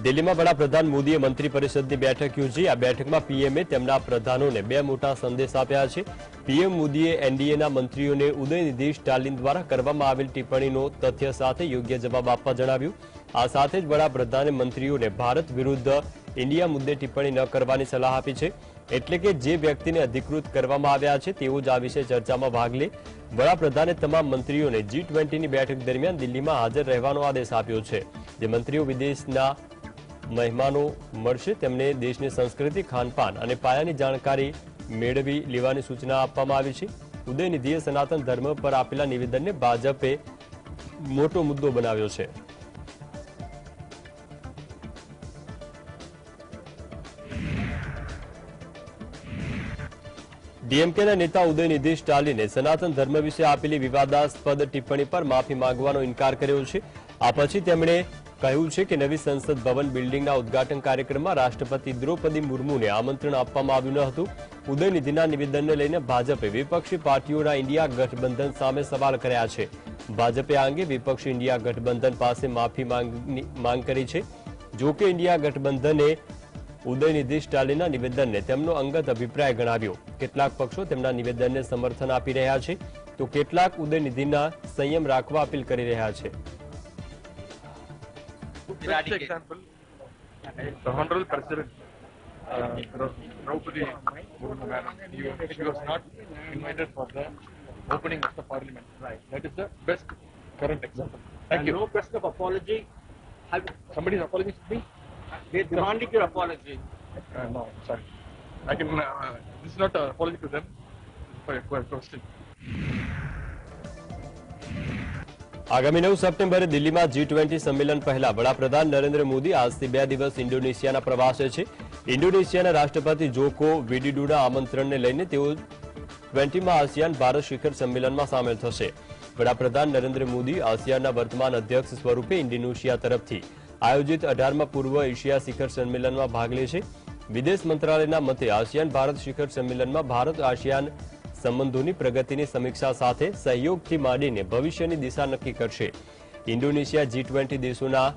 દિલ્હીમાં વડાપ્રધાન મોદીએ મંત્રી પરિષદની બેઠક યોજી। આ બેઠકમાં પીએમએ તેમના પ્રધાનોને બે મોટા સંદેશ આપ્યા છે। પીએમ મોદીએ એનડીએના મંત્રીઓને ઉદયનિધિ સ્ટાલિન દ્વારા કરવામાં આવેલ ટિપ્પણીનો તથ્ય સાથે યોગ્ય જવાબ આપવા જણાવ્યું। આ સાથે જ વડાપ્રધાને મંત્રીઓને ભારત વિરુદ્ધ ઇન્ડિયા મુદ્દે ટિપ્પણી ન કરવાની સલાહ આપી છે, એટલે કે જે વ્યક્તિને અધિકૃત કરવામાં આવ્યા છે તેઓ જ આ વિશે ચર્ચામાં ભાગ લે। વડાપ્રધાને તમામ મંત્રીઓને G20ની બેઠક દરમિયાન દિલ્હીમાં હાજર રહેવાનો આદેશ આપ્યો છે। જે મંત્રીઓ વિદેશના મહેમાનો મળશે તેમને દેશની સંસ્કૃતિ, ખાનપાન અને પાયાની જાણકારી મેળવી લેવાની સૂચના આપવામાં આવી છે। ઉદયનિધિએ સનાતન ધર્મ પર આપેલા નિવેદનને ભાજપે મોટો મુદ્દો બનાવ્યો છે। ડીએમકેના નેતા ઉદયનિધિ સ્ટાલિને સનાતન ધર્મ વિશે આપેલી વિવાદાસ્પદ ટિપ્પણી પર માફી માંગવાનો ઇનકાર કર્યો છે। આ પછી તેમણે કહ્યું છે કે નવી સંસદ ભવન બિલ્ડિંગના ઉદ્ઘાટન કાર્યક્રમમાં રાષ્ટ્રપતિ દ્રૌપદી મુર્મુને આમંત્રણ આપવામાં આવ્યું ન હતું। ઉદયનિધિના નિવેદનને લઈને ભાજપે વિપક્ષી પાર્ટીઓના ઇન્ડિયા ગઠબંધન સામે સવાલ કર્યા છે। ભાજપે આ અંગે વિપક્ષી ઇન્ડિયા ગઠબંધન પાસે માફી માંગ કરી છે। જો કે ઇન્ડિયા ગઠબંધને ઉદયનિધિ સ્ટાલિનના નિવેદનને તેમનો અંગત અભિપ્રાય ગણાવ્યો। કેટલાક પક્ષો તેમના નિવેદનને સમર્થન આપી રહ્યા છે, તો કેટલાક ઉદયનિધિના સંયમ રાખવા અપીલ કરી રહ્યા છે। Best example, the Honorable President Draupadi Murmu madam, she was not invited for the opening of the parliament. Right. That is the best current example. Thank you. No question of apology. Somebody is apologizing to me? They demanding your apology. No, sorry. I can. This is not an apology to them. For a question. આગામી 9 સપ્ટેમ્બરે દિલ્હીમાં G20 સંમેલન પહેલા વડાપ્રધાન નરેન્દ્ર મોદી આજથી 2 દિવસ ઇન્ડોનેશિયાના પ્રવાસે છે। ઇન્ડોનેશિયાના રાષ્ટ્રપતિ જોકો વિડોડોના આમંત્રણને લઈને તેઓ 20માં આસિયાન ભારત શિખર સંમેલનમાં સામેલ થશે। વડાપ્રધાન નરેન્દ્ર મોદી આસિયાનના વર્તમાન અધ્યક્ષ સ્વરૂપે ઇન્ડોનેશિયા તરફથી આયોજિત 18મા પૂર્વ એશિયા શિખર સંમેલનમાં ભાગ લેશે। વિદેશ મંત્રાલયના મતે આસિયાન ભારત શિખર સંમેલનમાં ભારત આસિયાન સંબંધોની પ્રગતિની સમીક્ષા સાથે સહયોગથી માંડીને ભવિષ્યની દિશા નક્કી કરશે। ઇન્ડોનેશિયા G20 દેશોના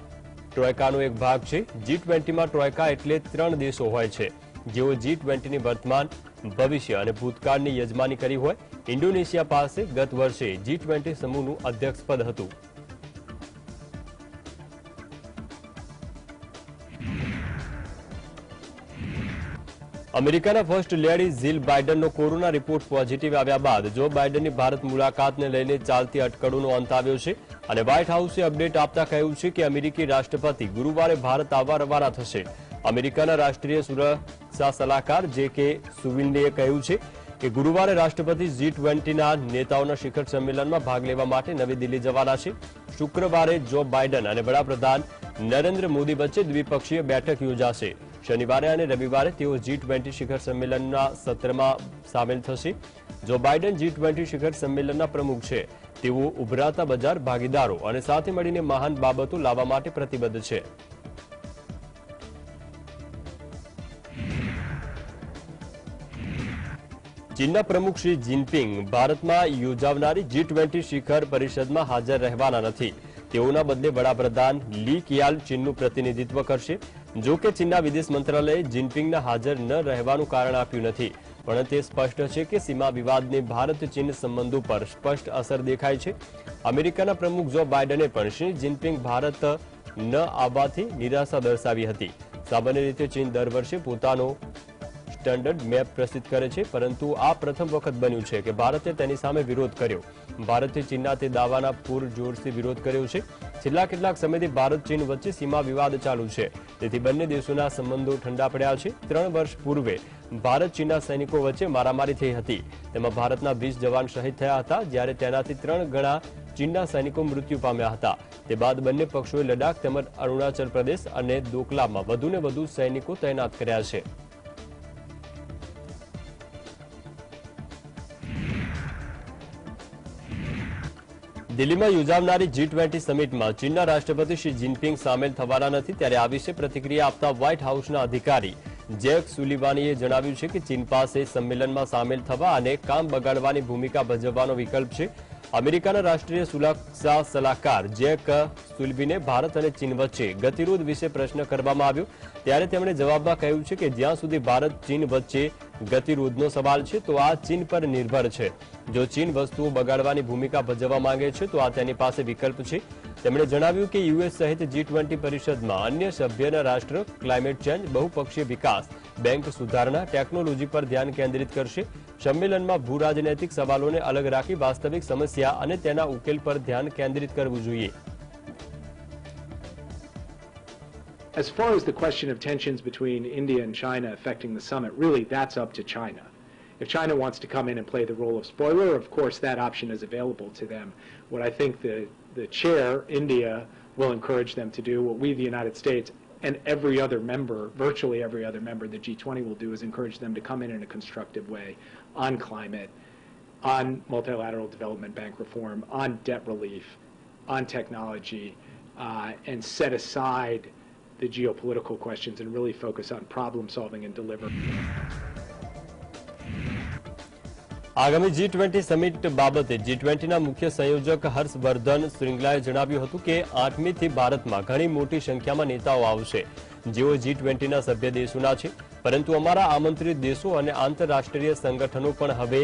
ટ્રોયકાનો એક ભાગ છે। G20માં ટ્રોયકા એટલે 3 દેશો હોય છે જેઓ G20ની વર્તમાન, ભવિષ્ય અને ભૂતકાળની યજમાની કરી હોય। ઇન્ડોનેશિયા પાસે ગત વર્ષે G20 સમૂહનું અધ્યક્ષપદ હતું। અમેરિકાના ફર્સ્ટ લેડી જીલ બાઇડનનો કોરોના રિપોર્ટ પોઝિટિવ આવ્યા બાદ જો બાઇડનની ભારત મુલાકાતને લઈને ચાલતી અટકળોનો અંત આવ્યો છે અને વ્હાઇટ હાઉસે અપડેટ આપતા કહ્યું છે કે અમેરિકી રાષ્ટ્રપતિ ગુરુવારે ભારત આવવા રવાના થશે। અમેરિકાના રાષ્ટ્રીય સુરક્ષા સલાહકાર જે.કે. સુવિન્ડેએ કહ્યું છે કે ગુરુવારે રાષ્ટ્રપતિ G20ના નેતાઓના શિખર સંમેલનમાં ભાગ લેવા માટે નવી દિલ્હી જવાના છે। શુક્રવારે જો બાઇડન અને વડાપ્રધાન નરેન્દ્ર મોદી વચ્ચે દ્વિપક્ષીય બેઠક યોજાશે। શનિવારે અને રવિવારે તેઓ G20 શિખર સંમેલનના સત્રમાં સામેલ થશે। જો બાઇડન G20 શિખર સંમેલનના પ્રમુખ છે, તેઓ ઉભરાતા બજાર ભાગીદારો અને સાથે મળીને મહાન બાબતો લાવવા માટે પ્રતિબદ્ધ છે। ચીનના પ્રમુખ શી જિનપિંગ ભારતમાં યોજાનારી G20 શિખર પરિષદમાં હાજર રહેવાના નથી। તેઓના બદલે વડાપ્રધાન લી કિયાલ ચીનનું પ્રતિનિધિત્વ કરશે। જો કે ચીનના વિદેશ મંત્રાલયે જિનપિંગના હાજર ન રહેવાનું કારણ આપ્યું નથી, પણ તે સ્પષ્ટ છે કે સીમા વિવાદની ભારત ચીન સંબંધો પર સ્પષ્ટ અસર દેખાય છે। અમેરિકાના પ્રમુખ જો બાઇડને પણ શી જિનપિંગ ભારત ન આવવાથી નિરાશા દર્શાવી હતી। સામાન્ય રીતે ચીન દર વર્ષે પોતાનો સ્ટાન્ડર્ડ મેપ પ્રસિદ્ધ કરે છે, પરંતુ આ પ્રથમ વખત બન્યું છે કે ભારતે તેની સામે વિરોધ કર્યો। ભારતે ચીનના તે દાવાના પૂરજોરથી વિરોધ કર્યો છે। છેલ્લા કેટલાક સમયથી ભારત ચીન વચ્ચે સીમા વિવાદ ચાલુ છે, તેથી બંને દેશોના સંબંધો ઠંડા પડ્યા છે। 3 વર્ષ પૂર્વે ભારત ચીનના સૈનિકો વચ્ચે મારામારી થઈ હતી। તેમાં ભારતના 20 જવાન શહીદ થયા હતા, જ્યારે તેનાથી 3 ગણા ચીનના સૈનિકો મૃત્યુ પામ્યા હતા। તે બાદ બંને પક્ષોએ લડાખ તેમજ અરુણાચલ પ્રદેશ અને દોકલામાં વધુને વધુ સૈનિકો તૈનાત કર્યા છે। દિલ્હીમાં યોજાનારી G20 સમિટમાં ચીનના રાષ્ટ્રપતિ શી જિનપિંગ સામેલ થવાના નથી, ત્યારે આ વિશે પ્રતિક્રિયા આપતા વ્હાઇટ હાઉસના અધિકારી જેક સુલિવાનીએ જણાવ્યું છે કે ચીન પાસે સંમેલનમાં સામેલ થવા અને કામ બગાડવાની ભૂમિકા ભજવવાનો વિકલ્પ છે। અમેરિકાના રાષ્ટ્રીય સુરક્ષા સલાહકાર જેક સુલ્બીને ભારત અને ચીન વચ્ચે ગતિરોધ વિશે પ્રશ્ન કરવામાં આવ્યો ત્યારે તેમણે જવાબમાં કહ્યું છે કે જ્યાં સુધી ભારત ચીન વચ્ચે ગતિરોધનો સવાલ છે તો આ ચીન પર નિર્ભર છે. જો ચીન વસ્તુઓ બગાડવાની ભૂમિકા ભજવવા માંગે છે તો આ તેની પાસે વિકલ્પ છે. તેમણે જણાવ્યું કે યુએસ સહિત G20 પરિષદમાં અન્ય સભ્યના રાષ્ટ્ર ક્લાઇમેટ ચેન્જ, બહુપક્ષીય વિકાસ, બેંક સુધારણા, ટેકનોલોજી પર ધ્યાન કેન્દ્રિત કરશે. સંમેલનમાં ભૂ રાજનૈતિક સવાલોને અલગ રાખી વાસ્તવિક સમસ્યા અને તેના ઉકેલ પર ધ્યાન કેન્દ્રિત કરવું જોઈએ. As far as the question of tensions between India and China affecting the summit, really that's up to China. If China wants to come in and play the role of spoiler, of course that option is available to them. What I think the chair, India, will encourage them to do, what we, the United States, and every other member, virtually every other member of the G20 will do, is encourage them to come in a constructive way on climate, on multilateral development bank reform, on debt relief, on technology, and set aside the geopolitical questions and really focus on problem solving and delivery. આગામી G20 summit બાબતે G20ના મુખ્ય સંયોજક હર્ષવર્ધન શ્રીંગલાએ જણાવ્યું હતું કે 8મી થી ભારતમાં ઘણી મોટી સંખ્યામાં નેતાઓ આવશે જેઓ G20ના સભ્ય દેશોના છે, પરંતુ અમારા આમંત્રિત દેશો અને આંતરરાષ્ટ્રીય સંગઠનો પણ હવે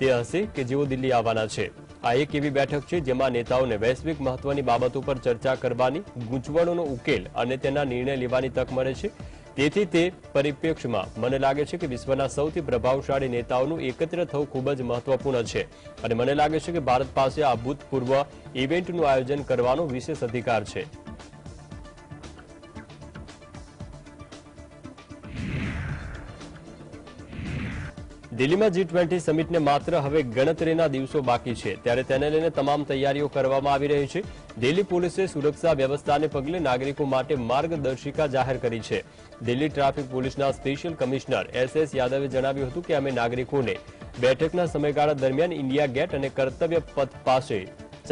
તે હશે કે જેઓ દિલ્હી આવવાના છે. આ એક એવી બેઠક છે જેમાં નેતાઓને વૈશ્વિક મહત્વની બાબતો પર ચર્ચા કરવાની, ગૂંચવણોનો ઉકેલ અને તેના નિર્ણય લેવાની તક મળે છે. તેથી તે પરિપ્રેક્ષ્યમાં મને લાગે છે કે વિશ્વના સૌથી પ્રભાવશાળી નેતાઓનું એકત્ર થવું ખૂબ જ મહત્વપૂર્ણ છે અને મને લાગે છે કે ભારત પાસે આ ભૂતપૂર્વ ઇવેન્ટનું આયોજન કરવાનો વિશેષ અધિકાર છે. દિલ્હીમાં G20 સમિટને માત્ર હવે ગણતરીના દિવસો બાકી છે ત્યારે તેને લઈને તમામ તૈયારીઓ કરવામાં આવી રહી છે. દિલ્હી પોલીસે સુરક્ષા વ્યવસ્થાને પગલે નાગરિકો માટે માર્ગદર્શિકા જાહેર કરી છે. દિલ્હી ટ્રાફિક પોલીસના સ્પેશિયલ કમિશનર SS યાદવે જણાવ્યું હતું કે અમે નાગરિકોને બેઠકના સમયગાળા દરમિયાન ઇન્ડિયા ગેટ અને કર્તવ્ય પથ પાસે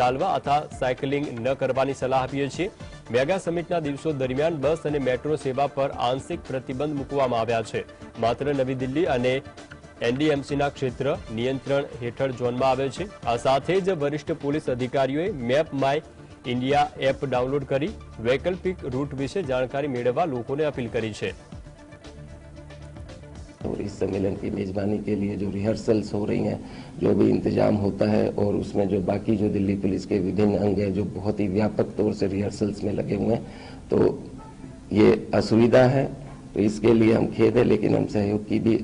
ચાલવા અથવા સાયકલિંગ ન કરવાની સલાહ આપીએ છીએ. મેગા સમિટના દિવસો દરમિયાન બસ અને મેટ્રો સેવા પર આંશિક પ્રતિબંધ મૂકવામાં આવ્યા છે. માત્ર નવી દિલ્હી અને NDMCના ક્ષેત્ર નિયંત્રણ હેઠળ ઝોનમાં આવે છે. આ સાથે જ વરિષ્ઠ પોલીસ અધિકારીઓએ map my India app download કરી વૈકલ્પિક રૂટ વિશે જાણકારી મેળવવા લોકોને અપીલ કરી છે. और इस सम्मेलन की मेजबानी के लिए जो रिहर्सल्स हो रही हैं, जो भी इंतजाम होता है और उसमें जो बाकी जो दिल्ली पुलिस के विभिन्न अंग हैं जो बहुत ही व्यापक तौर से रिहर्सल्स में लगे हुए हैं, तो ये असुविधा है, तो इसके लिए हम खेद है, लेकिन हम सहयोग की भी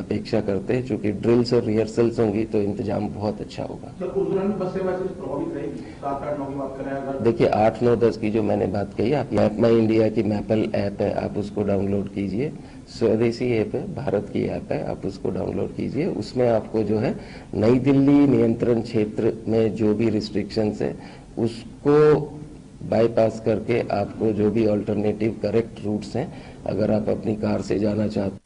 अपेक्षा करते हैं. चूंकि ड्रिल्स और रिहर्सल्स होंगी तो इंतजाम बहुत अच्छा होगा. देखिए 8, 9, 10 की जो मैंने बात कही, आप मैप माई इंडिया की मैपल ऐप है, आप उसको डाउनलोड कीजिए. स्वदेशी ऐप है, भारत की ऐप है, आप उसको डाउनलोड कीजिए. उसमें आपको जो है नई दिल्ली नियंत्रण क्षेत्र में जो भी रिस्ट्रिक्शंस है उसको बाईपास करके आपको जो भी ऑल्टरनेटिव करेक्ट रूट्स हैं, अगर आप अपनी कार से जाना चाहते.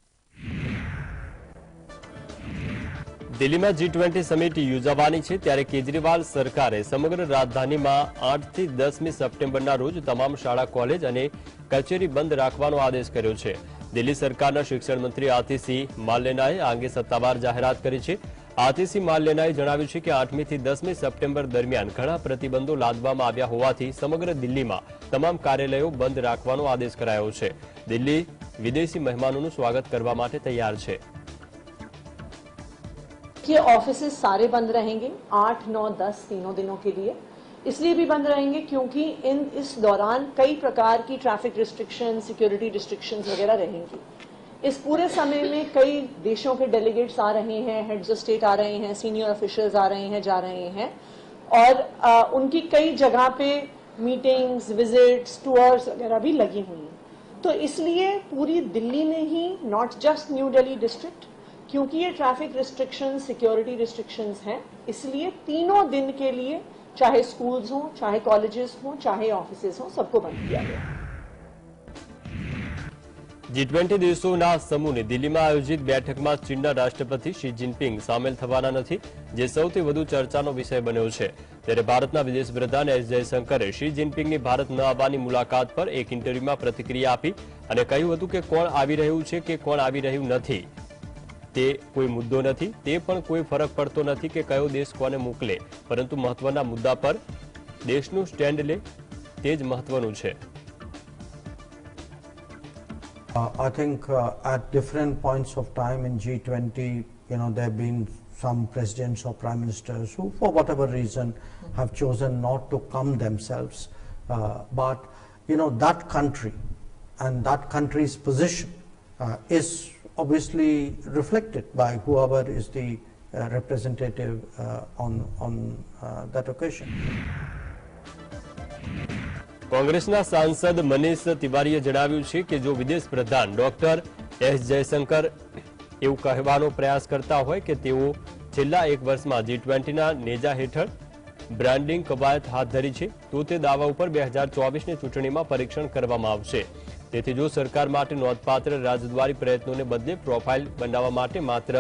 દિલ્હીમાં G20 સમિટ યોજાવાની છે ત્યારે કેજરીવાલ સરકારે સમગ્ર રાજધાનીમાં 8 થી 10મી સપ્ટેમ્બરના રોજ તમામ શાળા, કોલેજ અને કચેરી બંધ રાખવાનો આદેશ કર્યો છે. દિલ્હી સરકારના શિક્ષણ મંત્રી આતિશી માલ્યનાએ આ અંગે સત્તાવાર જાહેરાત કરી છે. આતિશી માલ્યનાએ જણાવ્યું છે કે 8મી થી 10મી સપ્ટેમ્બર દરમિયાન ઘણા પ્રતિબંધો લાદવામાં આવ્યા હોવાથી સમગ્ર દિલ્હીમાં તમામ કાર્યાલયો બંધ રાખવાનો આદેશ કરાયો છે. દિલ્હી વિદેશી મહેમાનોનું સ્વાગત કરવા માટે તૈયાર છે. ये ऑफिसेज सारे बंद रहेंगे 8, 9, 10 तीनों दिनों के लिए. इसलिए भी बंद रहेंगे क्योंकि इस दौरान कई प्रकार की ट्रैफिक रिस्ट्रिक्शन, सिक्योरिटी रिस्ट्रिक्शंस वगैरह रहेंगी. इस पूरे समय में कई देशों के डेलीगेट्स आ रहे हैं, हेड्स ऑफ स्टेट आ रहे हैं, सीनियर ऑफिशियल्स आ रहे हैं, जा रहे हैं और उनकी कई जगह पे मीटिंग्स, विजिट्स, टूर्स वगैरह भी लगी हुई हैं. तो इसलिए पूरी दिल्ली में ही, not just New Delhi district, क्योंकि ये ट्रैफिक रिस्ट्रिक्शंस, सिक्योरिटी रिस्ट्रिक्शंस हैं, इसलिए तीनों दिन के लिए चाहे स्कूल्स हों, चाहे कॉलेजेस हों, चाहे ऑफिसेज हों, सबको बंद किया गया. G20 દેશોના સમૂહની દિલ્હીમાં આયોજિત બેઠકમાં ચીનના રાષ્ટ્રપતિ શી જિનપિંગ સામેલ થવાના નથી, જે સૌથી વધુ ચર્ચાનો વિષય બન્યો છે. ત્યારે ભારતના વિદેશ પ્રધાન S જયશંકરે શી જિનપિંગની ભારત ન આવવાની મુલાકાત પર એક ઇન્ટરવ્યુમાં પ્રતિક્રિયા આપી અને કહ્યું હતું કે કોણ આવી રહ્યું છે કે કોણ આવી રહ્યું નથી તે કોઈ મુદ્દો નથી, તે પણ કોઈ ફરક પડતો નથી કે કયો દેશ કોને મોકલે, પરંતુ મહત્વના મુદ્દા પર દેશનું સ્ટેન્ડ લે તે જ મહત્વનું છે. I think at different points of time in G20, there have been some presidents or prime ministers who, for whatever reason, have chosen not to come themselves. But, that country and that country's position is obviously reflected by whoever is the representative on that occasion. કોંગ્રેસના સાંસદ મનીષ તિવારીએ જણાવ્યું છે કે જો વિદેશ પ્રધાન doctor S Jaishankar એવું કહેવાનો પ્રયાસ કરતા હોય કે તેઓ છેલ્લા એક વર્ષમાં G20ના નેજા હેઠળ બ્રાન્ડિંગ કવાયત હાથ ધરી છે, તો તે દાવા ઉપર 2024ની ચૂંટણીમાં પરીક્ષણ કરવામાં આવશે. તેથી જો સરકાર માટે નોંધપાત્ર રાજદ્વારી પ્રયત્નોને બદલે પ્રોફાઇલ બનાવવા માટે માત્ર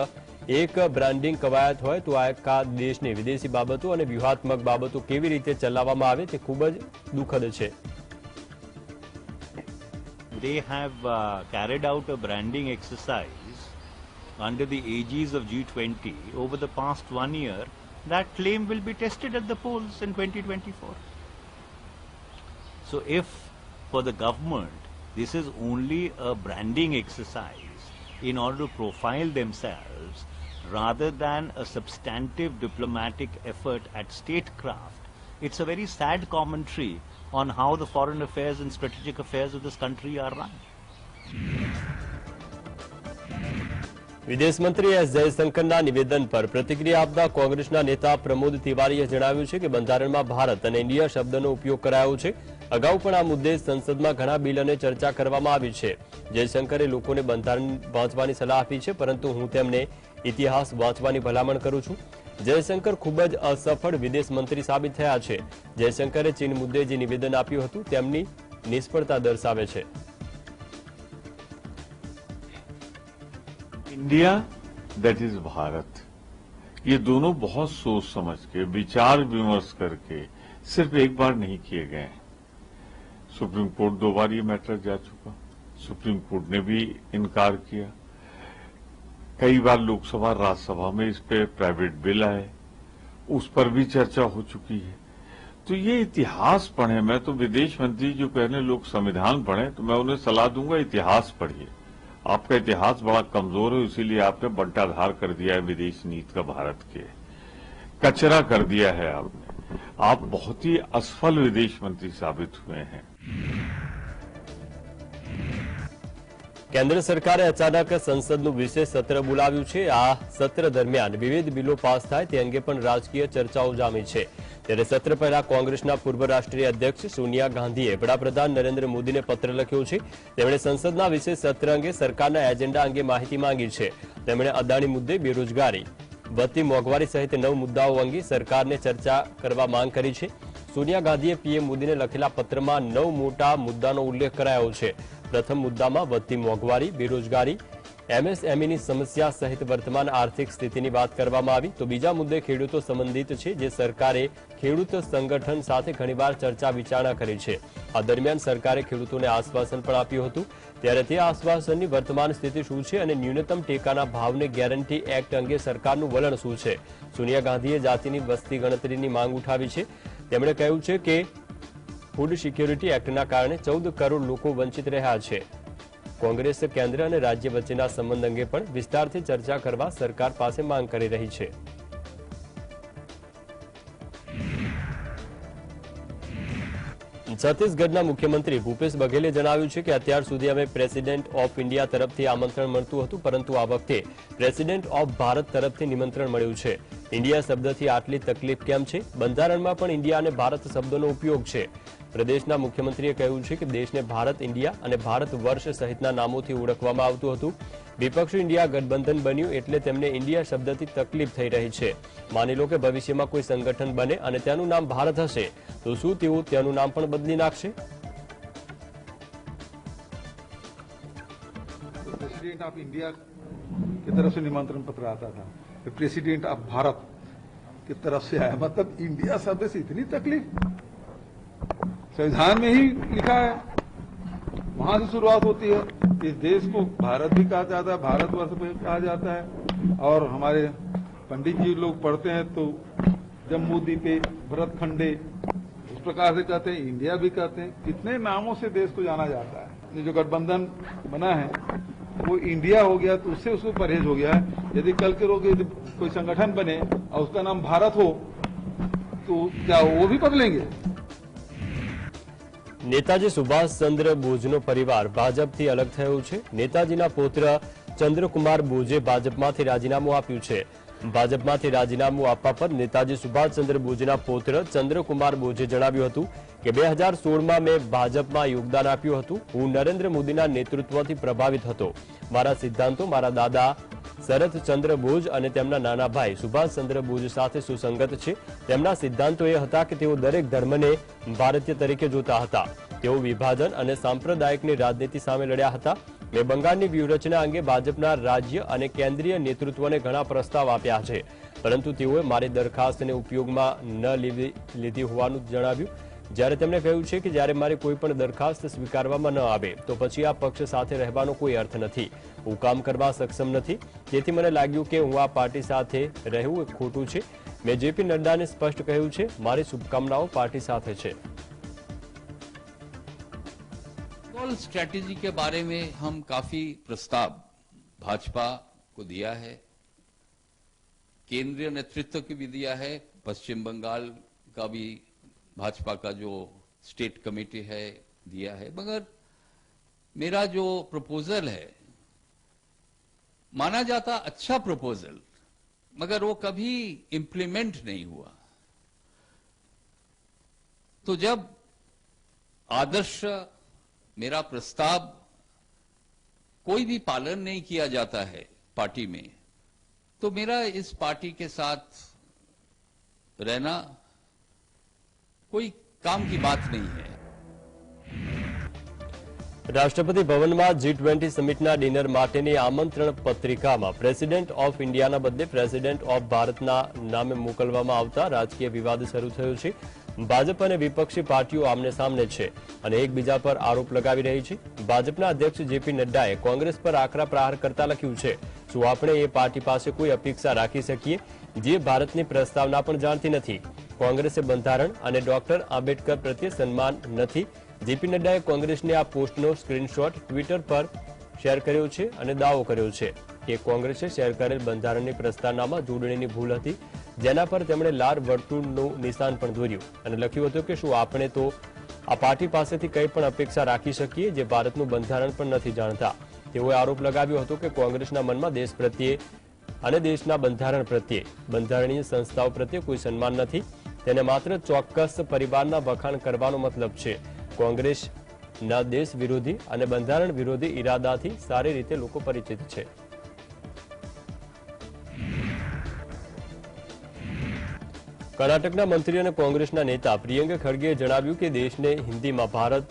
એક બ્રાન્ડિંગ કવાયત હોય તો આખા દેશની વિદેશી બાબતો અને વ્યૂહાત્મક બાબતો કેવી રીતે ચલાવવામાં આવે તે ખૂબ જ દુઃખદ છે. They have carried out a branding exercise under the aegis of G20 over the past 1 year. That claim will be tested at the polls in 2024. So if for the government this is only a branding exercise in order to profile themselves rather than a substantive diplomatic effort at statecraft, it's a very sad commentary on how the foreign affairs and strategic affairs of this country are run. વિદેશ મંત્રી S જયશંકરના નિવેદન પર પ્રતિક્રિયા આપતા કોંગ્રેસના નેતા પ્રમોદ તિવારીએ જણાવ્યું છે કે બંધારણમાં ભારત અને ઇન્ડિયા શબ્દનો ઉપયોગ કરાયો છે. અગાઉ પણ આ મુદ્દે સંસદમાં ઘણા બિલ અને ચર્ચા કરવામાં આવી છે. જયશંકરે લોકોને બંધારણ વાંચવાની સલાહ આપી છે, પરંતુ હું તેમને ઇતિહાસ વાંચવાની ભલામણ કરું છું. જયશંકર ખૂબ જ અસફળ વિદેશ મંત્રી સાબિત થયા છે. જયશંકરે ચીન મુદ્દે જે નિવેદન આપ્યું હતું તેમની નિષ્ફળતા દર્શાવે છે. इंडिया दैट इज भारत, ये दोनों बहुत सोच समझ के विचार विमर्श करके सिर्फ एक बार नहीं किए गए हैं. सुप्रीम कोर्ट 2 बार ये मैटर जा चुका, सुप्रीम कोर्ट ने भी इनकार किया. कई बार लोकसभा राज्यसभा में इस पे प्राइवेट बिल आए, उस पर भी चर्चा हो चुकी है. तो ये इतिहास पढ़े. मैं तो विदेश मंत्री जो कहने लोग संविधान पढ़े, तो मैं उन्हें सलाह दूंगा इतिहास पढ़िए. आपका इतिहास बड़ा कमजोर है, इसीलिए आपने बंटाधार कर दिया है विदेश नीति का भारत के, कचरा कर दिया है आपने. आप बहुत ही असफल विदेश मंत्री साबित हुए हैं. કેન્દ્ર સરકારે અચાનક સંસદનું વિશેષ સત્ર બોલાવ્યું છે. આ સત્ર દરમિયાન વિવિધ બિલો પાસ થાય તે અંગે પણ રાજકીય ચર્ચાઓ જામી છે. ત્યારે સત્ર પહેલા કોંગ્રેસના પૂર્વ રાષ્ટ્રીય અધ્યક્ષ સોનિયા ગાંધીએ વડાપ્રધાન નરેન્દ્ર મોદીને પત્ર લખ્યો છે. તેમણે સંસદના વિશેષ સત્ર અંગે સરકારના એજન્ડા અંગે માહિતી માંગી છે. તેમણે અદાણી મુદ્દે, બેરોજગારી, વધતી મોંઘવારી સહિત 9 મુદ્દાઓ અંગે સરકારને ચર્ચા કરવા માંગ કરી છે. સોનિયા ગાંધીએ પીએમ મોદીને લખેલા પત્રમાં 9 મોટા મુદ્દાનો ઉલ્લેખ કરાયો છે. પ્રથમ મુદ્દામાં વધતી મોંઘવારી, બેરોજગારી, એમએસએમઈની સમસ્યા સહિત વર્તમાન આર્થિક સ્થિતિની વાત કરવામાં આવી. તો બીજા મુદ્દે ખેડૂતો સંબંધિત છે, જે સરકારે ખેડૂત સંગઠન સાથે ઘણીવાર ચર્ચા વિચારણા કરી છે. આ દરમિયાન સરકારે ખેડૂતોને આશ્વાસન પણ આપ્યું હતું. ત્યારે તે આશ્વાસનની વર્તમાન સ્થિતિ શું છે અને ન્યૂનતમ ટેકાના ભાવને ગેરંટી એક્ટ અંગે સરકારનું વલણ શું છે? સોનિયા ગાંધીએ જાતિની વસ્તી ગણતરીની માંગ ઉઠાવી છે. તેમણે કહ્યું છે કે ફૂડ સિક્યોરિટી એક્ટના કારણે 14 કરોડ લોકો વંચિત રહ્યા છે. કોંગ્રેસ કેન્દ્ર અને રાજ્ય વચ્ચેના સંબંધ અંગે પણ વિસ્તારથી ચર્ચા કરવા સરકાર પાસે માંગ કરી રહી છે. છત્તીસગઢના મુખ્યમંત્રી ભૂપેશ બઘેલે જણાવ્યું છે કે અત્યાર સુધી અમે પ્રેસિડેન્ટ ઓફ ઇન્ડિયા તરફથી આમંત્રણ મળતું હતું, પરંતુ આ વખતે પ્રેસિડેન્ટ ઓફ ભારત તરફથી નિમંત્રણ મળ્યું છે. ઇન્ડિયા શબ્દથી આટલી તકલીફ કેમ છે? બંધારણમાં પણ ઇન્ડિયા અને ભારત શબ્દોનો ઉપયોગ છે. પ્રદેશના મુખ્યમંત્રીએ કહ્યું છે કે દેશને ભારત ઇન્ડિયા અને ભારત વર્ષ સહિતના નામોથી ઓળખવામાં આવતું હતું. વિપક્ષ ઇન્ડિયા ગઠબંધન બન્યું એટલે તેમને ઇન્ડિયા શબ્દથી તકલીફ થઈ રહી છે. માની લો કે ભવિષ્યમાં કોઈ સંગઠન બને અને તેનું નામ ભારત હશે, તો શું તેઓ તેનું નામ પણ બદલી નાખશે? प्रेसिडेंट ऑफ इंडिया की तरफ से निमंत्रण पत्र आता था, फिर प्रेसिडेंट ऑफ भारत की तरफ से आया. मतलब इंडिया शब्द से इतनी तकलीफ संविधान में ही लिखा है, वहां से शुरुआत होती है. इस देश को भारत भी कहा जाता है, भारतवर्ष भी कहा जाता है. और हमारे पंडित जी लोग पढ़ते हैं तो जम्मू द्वीपे भरत खंडे इस प्रकार से कहते हैं, इंडिया भी कहते हैं। कितने नामों से देश को जाना जाता है। ये जो गठबंधन बना है वो इंडिया हो गया तो उससे उसको परहेज हो गया है। यदि कल के लोग यदि कोई संगठन बने और उसका नाम भारत हो तो क्या वो भी बदलेंगे? નેતાજી સુભાષચંદ્ર બોઝનો પરિવાર ભાજપથી અલગ થયો છે। નેતાજીના પુત્ર ચંદ્રકુમાર બોઝે ભાજપમાંથી રાજીનામું આપ્યું છે। ભાજપમાંથી રાજીનામું આપવા પર નેતાજી સુભાષચંદ્ર બોઝના પુત્ર ચંદ્રકુમાર બોઝે જણાવ્યું હતું કે 2016માં મેં ભાજપમાં યોગદાન આપ્યું હતું। હું નરેન્દ્ર મોદીના નેતૃત્વથી પ્રભાવિત હતો। મારા સિદ્ધાંતો મારા દાદા શરદચંદ્ર બોઝ અને તેમના નાના ભાઈ સુભાષચંદ્ર બોઝ સાથે સુસંગત છે। તેમના સિદ્ધાંતો એ હતા કે તેઓ દરેક ધર્મને ભારતીય તરીકે જોતા હતા। તેઓ વિભાજન અને સાંપ્રદાયિકની રાજનીતિ સામે લડ્યા હતા। મેં બંગાળની વ્યૂહરચના અંગે ભાજપના રાજ્ય અને કેન્દ્રીય નેતૃત્વને ઘણા પ્રસ્તાવ આપ્યા છે, પરંતુ તેઓએ મારી દરખાસ્તને ઉપયોગમાં ન લીધી હોવાનું જણાવ્યું। જ્યારે તેમણે કહ્યું છે કે જ્યારે મારી કોઈ પણ દરખાસ્ત સ્વીકારવામાં ન આવે તો પછી આ પક્ષ સાથે રહેવાનો કોઈ અર્થ નથી। હું કામ કરવા સક્ષમ નથી, તેથી મને લાગ્યું કે હું આ પાર્ટી સાથે રહેવું ખોટું છે। મેં જેપી નડ્ડાને સ્પષ્ટ કહ્યું છે, મારી શુભકામનાઓ પાર્ટી સાથે છે। स्ट्रैटेजी के बारे में हम काफी प्रस्ताव भाजपा को दिया है, केंद्रीय नेतृत्व की भी दिया है, पश्चिम बंगाल का भी भाजपा का जो स्टेट कमेटी है दिया है। मगर मेरा जो प्रपोजल है माना जाता अच्छा प्रपोजल, मगर वो कभी इंप्लीमेंट नहीं हुआ। तो जब आदर्श मेरा प्रस्ताव कोई भी पालन नहीं किया जाता है पार्टी में, तो मेरा इस पार्टी के साथ रहना कोई काम की बात नहीं है। રાષ્ટ્રપતિ ભવનમાં G20 સમિટના ડિનર માટેની આમંત્રણ પત્રિકામાં પ્રેસિડેન્ટ ઓફ ઇન્ડિયાના બદલે પ્રેસિડેન્ટ ઓફ ભારતના નામે મોકલવામાં આવતા રાજકીય વિવાદ શરૂ થયો છે। ભાજપ અને વિપક્ષી પાર્ટીઓ આમને સામને છે અને એકબીજા પર આરોપ લગાવી રહી છે। ભાજપના અધ્યક્ષ જેપી નડ્ડાએ કોંગ્રેસ પર આકરા પ્રહાર કરતા લખ્યું છે, શું આપણે એ પાર્ટી પાસે કોઈ અપેક્ષા રાખી શકીએ જે ભારતની પ્રસ્તાવના પણ જાણતી નથી? કોંગ્રેસે બંધારણ અને ડોક્ટર આંબેડકર પ્રત્યે સન્માન નથી। જેપી નડ્ડાએ કોંગ્રેસની આ પોસ્ટનો સ્ક્રીનશોટ ટ્વિટર પર શેર કર્યો છે અને દાવો કર્યો છે કે કોંગ્રેસે શેર કરેલ બંધારણની પ્રસ્તાવનામાં જોડણીની ભૂલ હતી, જેના પર તેમણે લાલ વર્તુળનું નિશાન પણ દોર્યું અને લખ્યું હતું કે શું આપણે તો આ પાર્ટી પાસેથી કંઈ પણ અપેક્ષા રાખી શકીએ જે ભારતનું બંધારણ પણ નથી જાણતા? તેઓએ આરોપ લગાવ્યો હતો કે કોંગ્રેસના મનમાં દેશ પ્રત્યે અને દેશના બંધારણ પ્રત્યે, બંધારણીય સંસ્થાઓ પ્રત્યે કોઈ સન્માન નથી। તેને માત્ર ચોક્કસ પરિવારના વખાણ કરવાનો મતલબ છે। કોંગ્રેસના દેશ વિરોધી અને બંધારણ વિરોધી ઇરાદાથી સારી રીતે લોકો પરિચિત છે। કર્ણાટકના મંત્રી અને કોંગ્રેસના નેતા પ્રિયંકા ખડગેએ જણાવ્યું કે દેશને હિન્દીમાં ભારત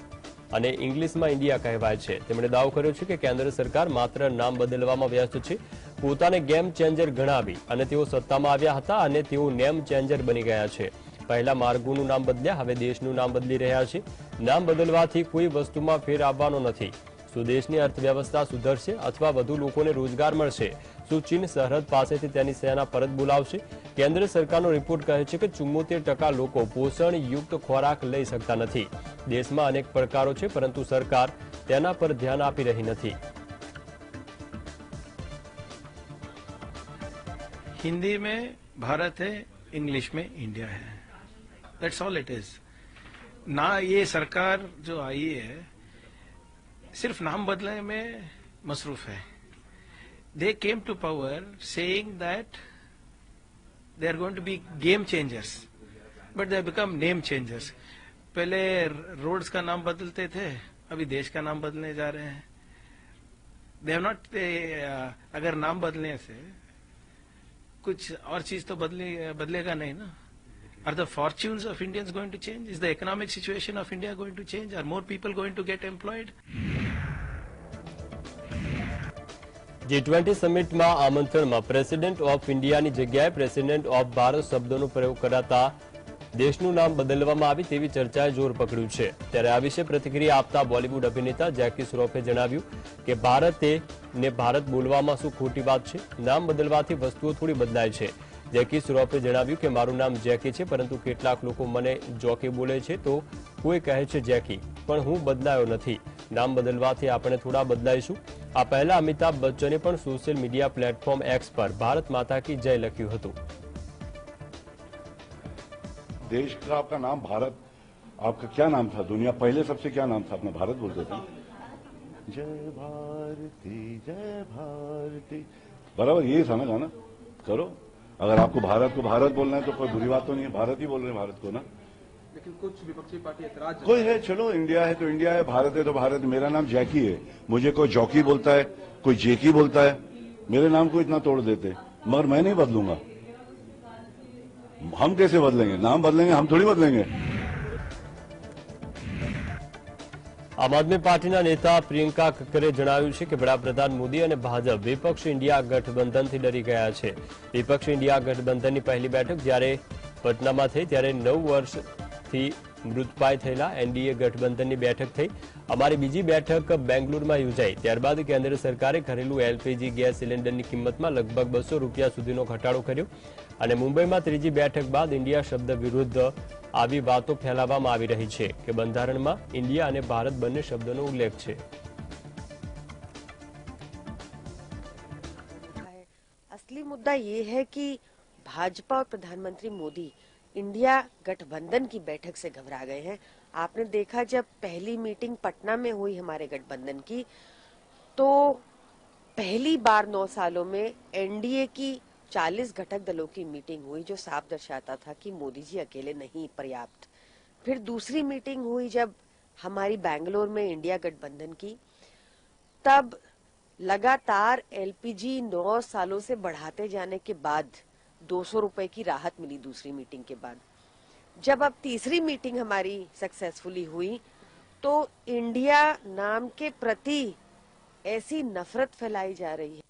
અને ઇંગ્લિશમાં ઇન્ડિયા કહેવાય છે। તેમણે દાવો કર્યો છે કે કેન્દ્ર સરકાર માત્ર નામ બદલવામાં વ્યસ્ત છે। પોતાને ગેમ ચેન્જર ગણાવી અને તેઓ સત્તામાં આવ્યા હતા અને તેઓ નેમ ચેન્જર બની ગયા છે। પહેલા માર્ગોનું નામ બદલ્યા, હવે દેશનું નામ બદલી રહ્યા છે। નામ બદલવાથી કોઈ વસ્તુમાં ફેર આવવાનો નથી। શું દેશની અર્થવ્યવસ્થા સુધરશે અથવા વધુ લોકોને રોજગાર મળશે? શું ચીન સરહદ પાસેથી તેની સેના પરત બોલાવશે? કેન્દ્ર સરકારનો રિપોર્ટ કહે છે કે 74% લોકો પોષણયુક્ત ખોરાક લઈ શકતા નથી। દેશમાં અનેક પડકારો છે, પરંતુ સરકાર તેના પર ધ્યાન આપી રહી નથી। हिंदी में भारत है, इंग्लिश में इंडिया है, दैट्स ऑल इट इज। ना ये सरकार जो आई है सिर्फ नाम बदलने में मसरूफ है। They came to power saying that they are going to be game changers, but they become name changers. पहले रोड्स का नाम बदलते थे, अभी देश का नाम बदलने जा रहे हैं। दे हैव नॉट, अगर नाम बदलने से कुछ और चीज तो बदलेगा नहीं ना। Are the fortunes of Indians going to change? Is the economic situation of India going to change? Are more people going to get employed? G20 સમિટમાં આમંત્રણમાં પ્રેસિડેન્ટ ઓફ ઇન્ડિયાની જગ્યાએ પ્રેસિડેન્ટ ઓફ ભારત શબ્દનો પ્રયોગ કરાતા દેશનું નામ બદલવામાં આવે તેવી ચર્ચાએ જોર પકડ્યું છે। ત્યારે આ વિશે પ્રતિક્રિયા આપતા બોલિવૂડ અભિનેતા જેકી શ્રોફે જણાવ્યું કે ભારત બોલવામાં શું ખોટી વાત છે? નામ બદલવાથી વસ્તુઓ થોડી બદલાય છે। જેકી શ્રોફે જણાવ્યું કે મારું નામ જેકી છે, પરંતુ કેટલાક લોકો મને જોકી બોલે છે, તો કોઈ કહે છે જેકી, પણ હું બદલાયો નથી। નામ બદલવાથી આપણે થોડા બદલાઈશું। આ પહેલા અમિતાભ બચ્ચને પણ સોશિયલ મીડિયા પ્લેટફોર્મ एक्स पर भारत माता की जय લખ્યું હતું। देश का आपका नाम भारत, आपका क्या नाम था? दुनिया पहले सबसे क्या नाम था अपना? भारत बोलते थे। जय भारती, बराबर यही था ना गाना। करो, अगर आपको भारत बोलना है तो कोई बुरी बात तो नहीं है, भारत ही बोल रहे हैं भारत को ना। लेकिन कुछ विपक्षी पार्टी ऐतराज कोई है, चलो इंडिया है तो इंडिया है, भारत है तो भारत। मेरा नाम जैकी है, मुझे कोई जॉकी बोलता है, कोई जेकी बोलता है, मेरे नाम को इतना तोड़ देते, मगर मैं नहीं बदलूंगा। हम कैसे बदलेंगे? नाम बदलेंगे, हम थोड़ी बदलेंगे। આમ આદમી પાર્ટીના નેતા પ્રિયંકા કક્કરે જણાવ્યું છે કે વડાપ્રધાન મોદી અને ભાજપ વિપક્ષ ઇન્ડિયા ગઠબંધનથી ડરી ગયા છે। વિપક્ષ ઇન્ડિયા ગઠબંધનની પહેલી બેઠક જ્યારે પટનામાં થઈ ત્યારે 9 વર્ષથી મૃતપાય થયેલા એનડીએ ગઠબંધનની બેઠક થઈ। અમારી બીજી બેઠક બેંગલુરુમાં યોજાઈ। ત્યારબાદ કેન્દ્ર સરકારે ઘરેલું એલપીજી ગેસ સિલિન્ડરની કિંમતમાં લગભગ 200 રૂપિયા સુધીનો ઘટાડો કર્યો અને મુંબઈમાં ત્રીજી બેઠક બાદ ઇન્ડિયા શબ્દ વિરુદ્ધ આવી વાતો ફેલાવવામાં આવી રહી છે કે બંધારણમાં ઇન્ડિયા અને ભારત બંને શબ્દોનો ઉલ્લેખ છે। असली मुद्दा ये है कि भाजपा और प्रधानमंत्री मोदी इंडिया गठबंधन की बैठक से घबरा गए हैं। आपने देखा जब पहली मीटिंग पटना में हुई हमारे गठबंधन की, तो पहली बार 9 सालों में एनडीए की 40 घटक दलों की मीटिंग हुई, जो साफ दर्शाता था कि मोदी जी अकेले नहीं पर्याप्त। फिर दूसरी मीटिंग हुई जब हमारी बैंगलोर में इंडिया गठबंधन की, तब लगातार एलपीजी 9 सालों से बढ़ाते जाने के बाद 200 रुपए की राहत मिली दूसरी मीटिंग के बाद। जब अब तीसरी मीटिंग हमारी सक्सेसफुली हुई तो इंडिया नाम के प्रति ऐसी नफरत फैलाई जा रही है।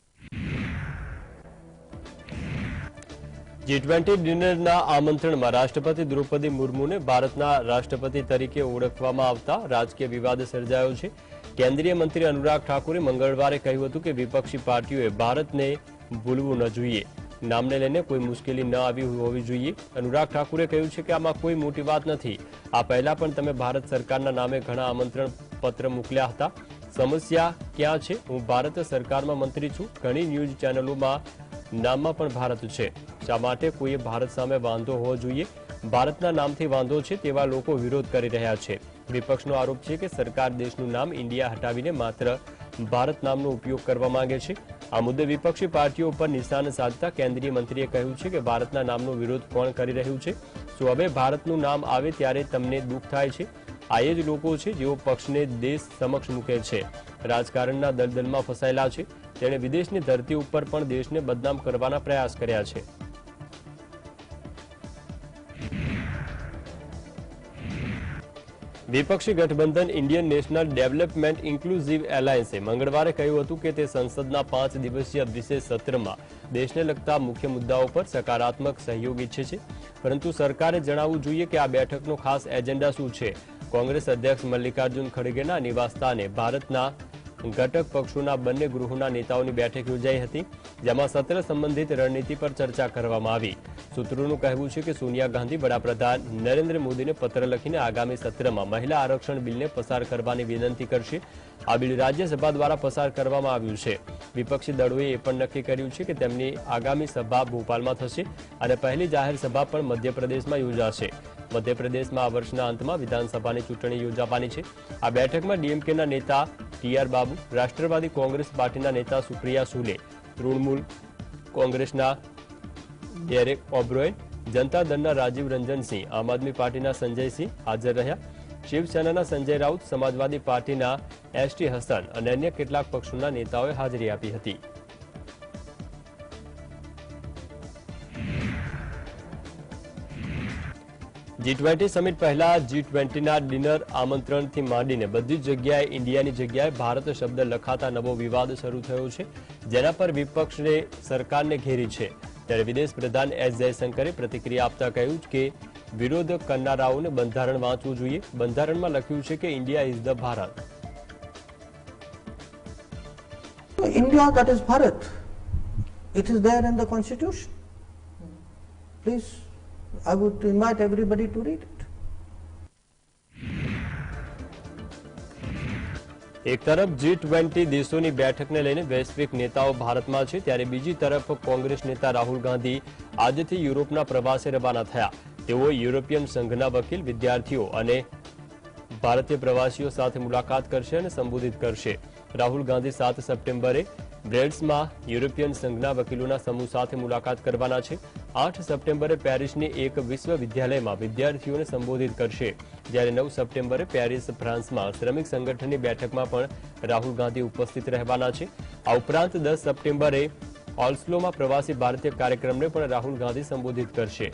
G20 ડિનરના આમંત્રણમાં રાષ્ટ્રપતિ દ્રૌપદી મુર્મુને ભારતના રાષ્ટ્રપતિ તરીકે ઓળખવામાં આવતા રાજકીય વિવાદ સર્જાયો છે। કેન્દ્રીય મંત્રી અનુરાગ ઠાકુરે મંગળવારે કહ્યું હતું કે વિપક્ષી પાર્ટીઓએ ભારતને ભૂલવું ન જોઈએ। નામને લઈને કોઈ મુશ્કેલી ન આવી હોવી જોઈએ। અનુરાગ ઠાકુરે કહ્યું છે કે આમાં કોઈ મોટી વાત નથી। આ પહેલા પણ તમે ભારત સરકારના નામે ઘણા આમંત્રણ પત્ર મોકલ્યા હતા। સમસ્યા ક્યાં છે? હું ભારત સરકારમાં મંત્રી છું। ઘણી ન્યૂઝ ચેનલોમાં નામમાં પણ ભારત છે। શા માટે કોઈએ ભારત સામે વાંધો હોવો જોઈએ? ભારતના નામથી વાંધો છે તેવા લોકો વિરોધ કરી રહ્યા છે। વિપક્ષનો આરોપ છે કે સરકાર દેશનું નામ ઇન્ડિયા હટાવીને માત્ર ભારત નામનો ઉપયોગ કરવા માંગે છે। આ મુદ્દે વિપક્ષી પાર્ટીઓ પર નિશાન સાધતા કેન્દ્રીય મંત્રીએ કહ્યું છે કે ભારતના નામનો વિરોધ કોણ કરી રહ્યું છે? શું હવે ભારતનું નામ આવે ત્યારે તમને દુઃખ થાય છે? આ એ જ લોકો છે જેઓ પક્ષને દેશ સમક્ષ મૂકે છે। રાજકારણના દલદલમાં ફસાયેલા છે। તેણે વિદેશની ધરતી ઉપર પણ દેશને બદનામ કરવાના પ્રયાસ કર્યા છે। વિપક્ષી ગઠબંધન ઇન્ડિયન નેશનલ ડેવલપમેન્ટ ઇન્ક્લુઝિવ એલાયન્સે મંગળવારે કહ્યું હતું કે તે સંસદના 5 દિવસીય વિશેષ સત્રમાં દેશને લગતા મુખ્ય મુદ્દાઓ પર સકારાત્મક સહયોગ ઈચ્છે છે, પરંતુ સરકારે જણાવવું જોઈએ કે આ બેઠકનો ખાસ એજન્ડા શું છે। કોંગ્રેસ અધ્યક્ષ મલ્લિકાર્જુન ખડગેના નિવાસસ્થાને ભારતના ઘટક પક્ષોના બંને ગૃહોના નેતાઓની બેઠક યોજાઈ હતી, જેમાં સત્ર સંબંધિત રણનીતિ પર ચર્ચા કરવામાં આવી। સૂત્રોનું કહેવું છે કે સોનિયા ગાંધી વડાપ્રધાન નરેન્દ્ર મોદીને પત્ર લખીને આગામી સત્રમાં મહિલા આરક્ષણ બિલને પસાર કરવાની વિનંતી કરશે। આ બિલ રાજ્યસભા દ્વારા પસાર કરવામાં આવ્યું છે। વિપક્ષી દળોએ એ પણ નક્કી કર્યું છે કે તેમની આગામી સભા ભોપાલમાં થશે અને પહેલી જાહેર સભા પણ મધ્યપ્રદેશમાં યોજાશે। મધ્યપ્રદેશમાં આ વર્ષના અંતમાં વિધાનસભાની ચૂંટણી યોજાવાની છે। આ બેઠકમાં ડીએમકેના નેતા ટીઆર બાબુ, રાષ્ટ્રવાદી કોંગ્રેસ પાર્ટીના નેતા સુપ્રિયા સુલે, તૃણમૂલ કોંગ્રેસના ડેરેક ઓબ્રોયન, જનતા દળના રાજીવ રંજન સિંહ, આમ આદમી પાર્ટીના સંજય સિંહ હાજર રહ્યા। શિવસેનાના સંજય રાઉત, સમાજવાદી પાર્ટીના એસટી હસન અને અન્ય કેટલાક પક્ષોના નેતાઓએ હાજરી આપી હતી। G20 સમિટ પહેલા G20ના ડિનર આમંત્રણથી માંડીને બધી જ જગ્યાએ ઇન્ડિયાની જગ્યાએ ભારત શબ્દ લખાતા નવો વિવાદ શરૂ થયો છે, જેના પર વિપક્ષે સરકારને ઘેરી છે। ત્યારે વિદેશ પ્રધાન એસ જયશંકરે પ્રતિક્રિયા આપતા કહ્યું કે વિરોધ કરનારાઓને બંધારણ વાંચવું જોઈએ. બંધારણમાં લખ્યું છે કે India is the Bharat. India, that is Bharat. It is there in the constitution. Please, I would invite everybody to read it. એક તરફ G20 દેશોની બેઠકને લઈને વૈશ્વિક નેતાઓ ભારતમાં છે, ત્યારે બીજી તરફ કોંગ્રેસ નેતા રાહુલ ગાંધી આજથી યુરોપના પ્રવાસે રવાના થયા. તેઓ યુરોપિયન સંઘના વકીલ, વિદ્યાર્થીઓ અને ભારતીય પ્રવાસીઓ સાથે મુલાકાત કરશે અને સંબોધિત કરશે. રાહુલ ગાંધી 7 સપ્ટેમ્બરે બ્રેલ્સમાં યુરોપિયન સંઘના વકીલોના સમૂહ સાથે મુલાકાત કરવાના છે. 8 સપ્ટેમ્બરે પેરિસની એક વિશ્વવિદ્યાલયમાં વિદ્યાર્થીઓને સંબોધિત કરશે, જ્યારે 9 સપ્ટેમ્બરે પેરિસ, ફ્રાન્સમાં શ્રમિક સંગઠનની બેઠકમાં પણ રાહુલ ગાંધી ઉપસ્થિત રહેવાના છે. આ ઉપરાંત 10 સપ્ટેમ્બરે ઓસ્લોમાં પ્રવાસી ભારતીય કાર્યક્રમને પણ રાહુલ ગાંધી સંબોધિત કરશે.